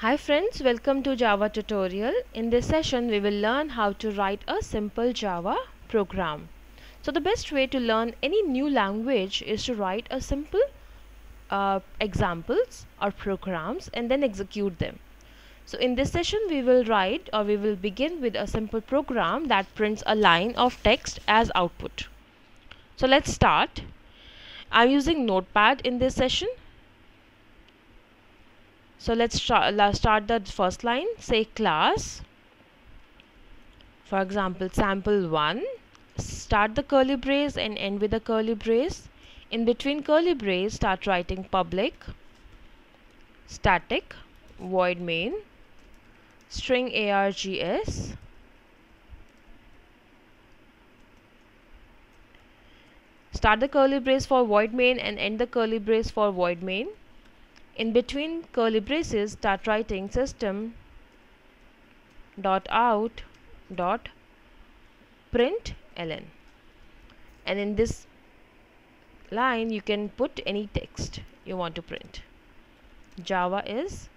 Hi friends, welcome to Java tutorial. In this session we will learn how to write a simple Java program. So the best way to learn any new language is to write a simple examples or programs and then execute them. So in this session we will begin with a simple program that prints a line of text as output. So let's start. I'm using Notepad in this session. So let's start the first line. Say class, for example sample1. Start the curly brace and end with a curly brace. In between curly brace start writing public static void main string args. Start the curly brace for void main and end the curly brace for void main. In between curly braces start writing system dot out dot println, and in this line you can put any text you want to print. Java is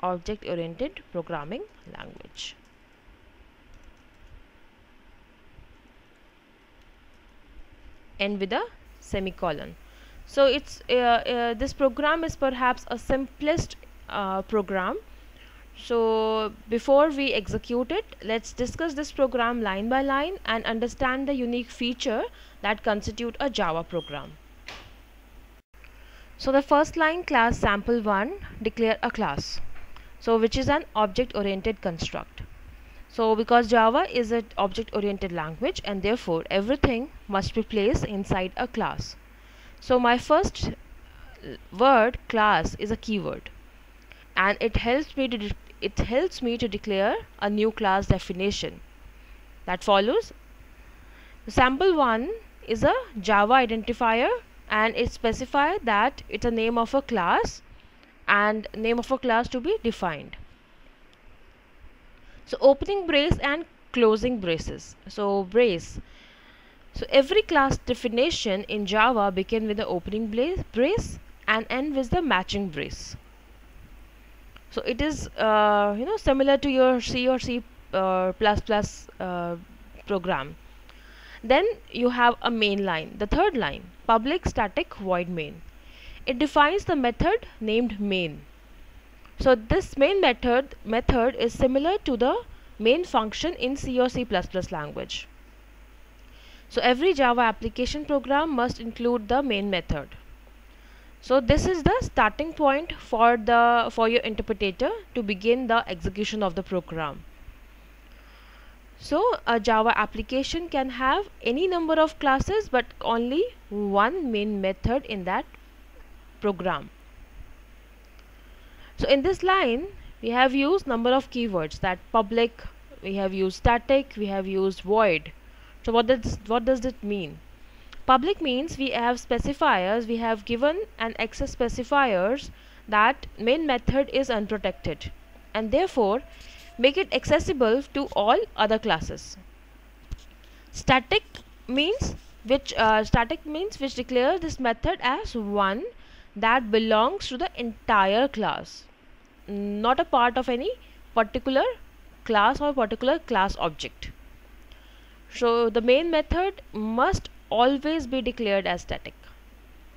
object oriented programming language. End with a semicolon. So it's this program is perhaps a simplest program. So before we execute it, let's discuss this program line by line and understand the unique feature that constitute a Java program. So the first line, class sample1, declare a class, so which is an object oriented construct. So because Java is an object oriented language and therefore everything must be placed inside a class. So my first word class is a keyword, and it helps me to declare a new class definition that follows. Sample1 is a Java identifier and it specifies that it's a name of a class and name of a class to be defined. So opening brace and closing braces. So brace. So every class definition in Java begin with the opening brace and end with the matching brace. So it is similar to your C or C++ program. Then you have a main line, the third line, public static void main. It defines the method named main. So this main method is similar to the main function in C or C++ language. So every Java application program must include the main method. So this is the starting point for your interpreter to begin the execution of the program. So a Java application can have any number of classes but only one main method in that program. So in this line we have used number of keywords, that public, we have used static, we have used void. So what does it mean? Public means we have specifiers, we have given an access specifiers that main method is unprotected and therefore make it accessible to all other classes. Static means which declare this method as one that belongs to the entire class, not a part of any particular class or particular class object. So the main method must always be declared as static.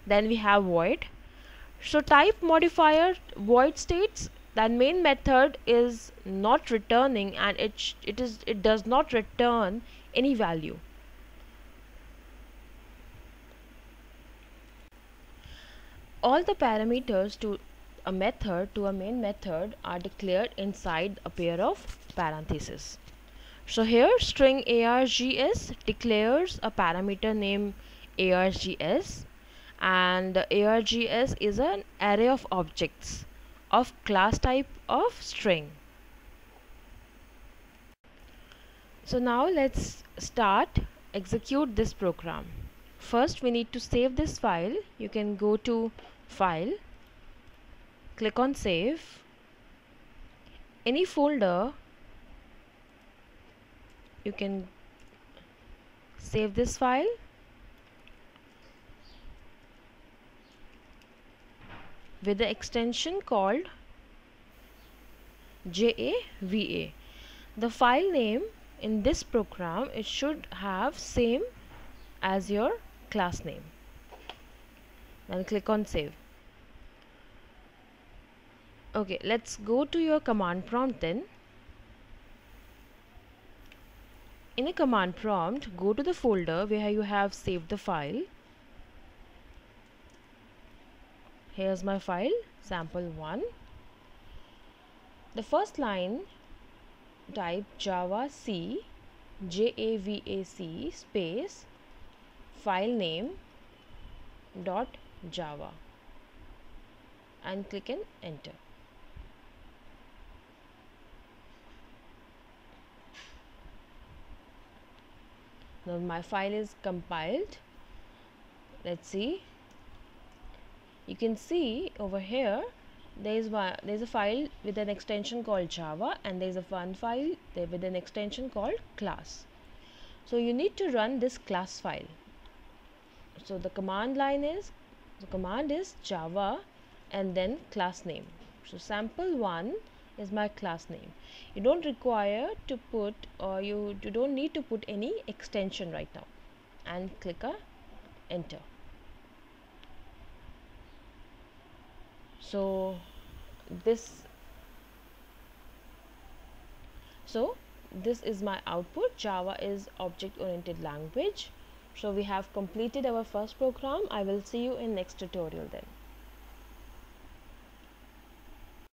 Then we have void. So type modifier void states that main method is not returning and it does not return any value. All the parameters to a main method are declared inside a pair of parentheses. So here string args declares a parameter named args, and args is an array of objects of class type of string. So now let's execute this program. First we need to save this file. You can go to file, click on save, any folder you can save this file. With the extension called Java. The file name in this program, it should have same as your class name. Then click on save. Okay, let's go to your command prompt then. In a command prompt, go to the folder where you have saved the file. Here's my file, sample1. The first line, type javac javac space file name dot java and click and enter. Now my file is compiled. Let's see. You can see over here there's a file with an extension called Java, and there's a one file there with an extension called class. So you need to run this class file. So the command is Java and then class name. So sample1 is my class name. You don't require to put, or you don't need to put any extension right now, and click enter. So this is my output. Java is object oriented language. So we have completed our first program. I will see you in next tutorial then.